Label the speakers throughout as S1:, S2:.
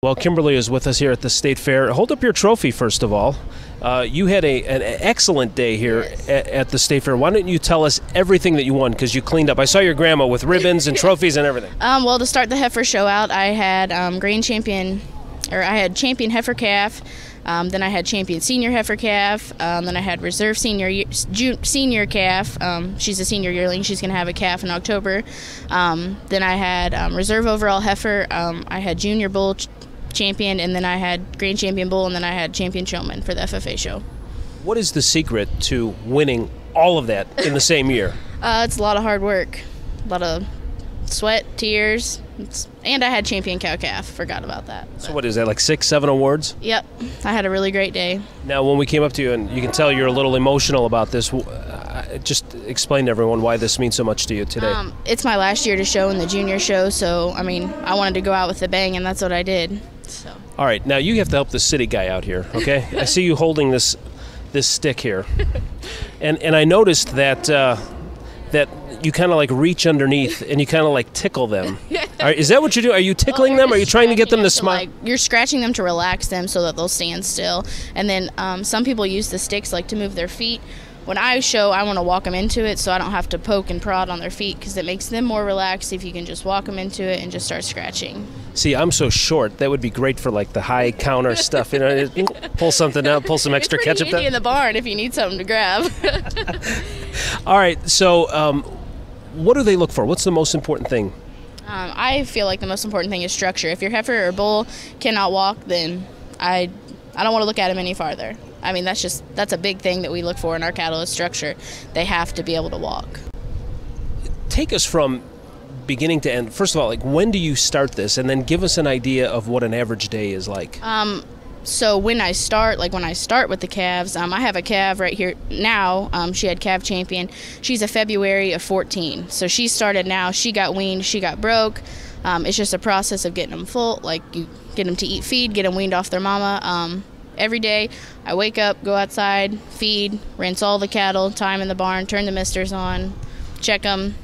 S1: Well, Kimberly is with us here at the State Fair. Hold up your trophy, first of all. You had an excellent day here at the State Fair. Why don't you tell us everything that you won, because you cleaned up. I saw your grandma with ribbons and trophies and everything.
S2: Well, to start the heifer show out, I had I had champion heifer calf. Then I had champion senior heifer calf. Then I had reserve senior calf. She's a senior yearling. She's going to have a calf in October. Then I had reserve overall heifer. I had junior bull champion, and then I had grand champion bull, and then I had champion showman for the FFA show. What
S1: is the secret to winning all of that in the same year?
S2: It's a lot of hard work, a lot of sweat, tears, and I had champion cow calf. Forgot about that.
S1: So what is that, like 6, 7 awards?
S2: Yep, I had a really great day.
S1: Now, when we came up to you, and you can tell you're a little emotional about this, just explain to everyone why this means so much to you today.
S2: It's my last year to show in the junior show, so I mean, I wanted to go out with a bang, and that's what I did. So.
S1: All right, now you have to help the city guy out here, okay? I see you holding this stick here, and I noticed that that you kind of like reach underneath and you kind of like tickle them. Is that what you do? Are you tickling them? Are you trying to get them to smile?
S2: You're scratching them to relax them so that they'll stand still. And then some people use the sticks like to move their feet. When I show, I want to walk them into it so I don't have to poke and prod on their feet, because it makes them more relaxed if you can just walk them into it and just start scratching.
S1: See, I'm so short. That would be great for like the high counter stuff. You know, pull something out, pull some extra ketchup.
S2: It's pretty handy in the barn if you need something to grab.
S1: All right, so what do they look for? What's the most important thing?
S2: I feel like the most important thing is structure. If your heifer or bull cannot walk, then I don't want to look at them any farther. I mean, that's a big thing that we look for in our cattle is structure. They have to be able to walk.
S1: Take us from beginning to end. First of all, like, when do you start this? And then give us an idea of what an average day is like.
S2: So when I start with the calves, I have a calf right here now. She had calf champion. She's a February of 14. So she started now. She got weaned. She got broke. It's just a process of getting them full. Like, you get them to eat feed, get them weaned off their mama. Every day I wake up, go outside, feed, rinse all the cattle, tie them in the barn, turn the misters on, check them,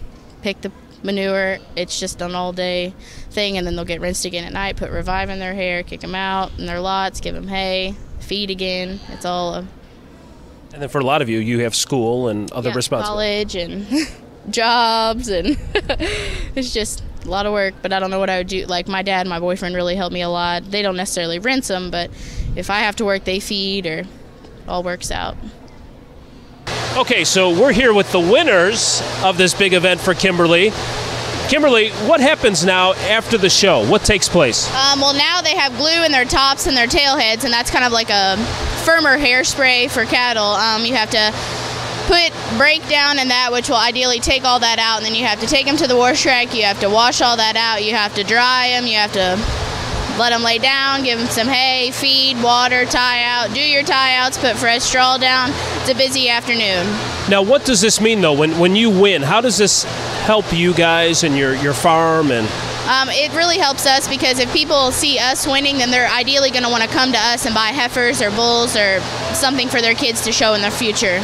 S2: pick the manure. It's just an all-day thing, and then they'll get rinsed again at night, put Revive in their hair, kick them out in their lots, give them hay, feed again. It's all
S1: And then for a lot of you, you have school and other responsibilities.
S2: College and jobs, and it's just a lot of work, but I don't know what I would do. Like, my dad and my boyfriend really helped me a lot. They don't necessarily rinse them, but if I have to work, they feed, or it all works out.
S1: Okay, so we're here with the winners of this big event for Kimberly. Kimberly, what happens now after the show? What takes place?
S2: Well, now they have glue in their tops and their tail heads, and that's kind of like a firmer hairspray for cattle. You have to put breakdown in that, which will ideally take all that out, and then you have to take them to the wash rack. You have to wash all that out. You have to dry them. You have to let them lay down, give them some hay, feed, water, tie out, do your tie outs, put fresh straw down. It's a busy afternoon.
S1: Now, what does this mean, though, when you win? How does this help you guys and your farm? And
S2: it really helps us, because if people see us winning, then they're ideally going to want to come to us and buy heifers or bulls or something for their kids to show in the future.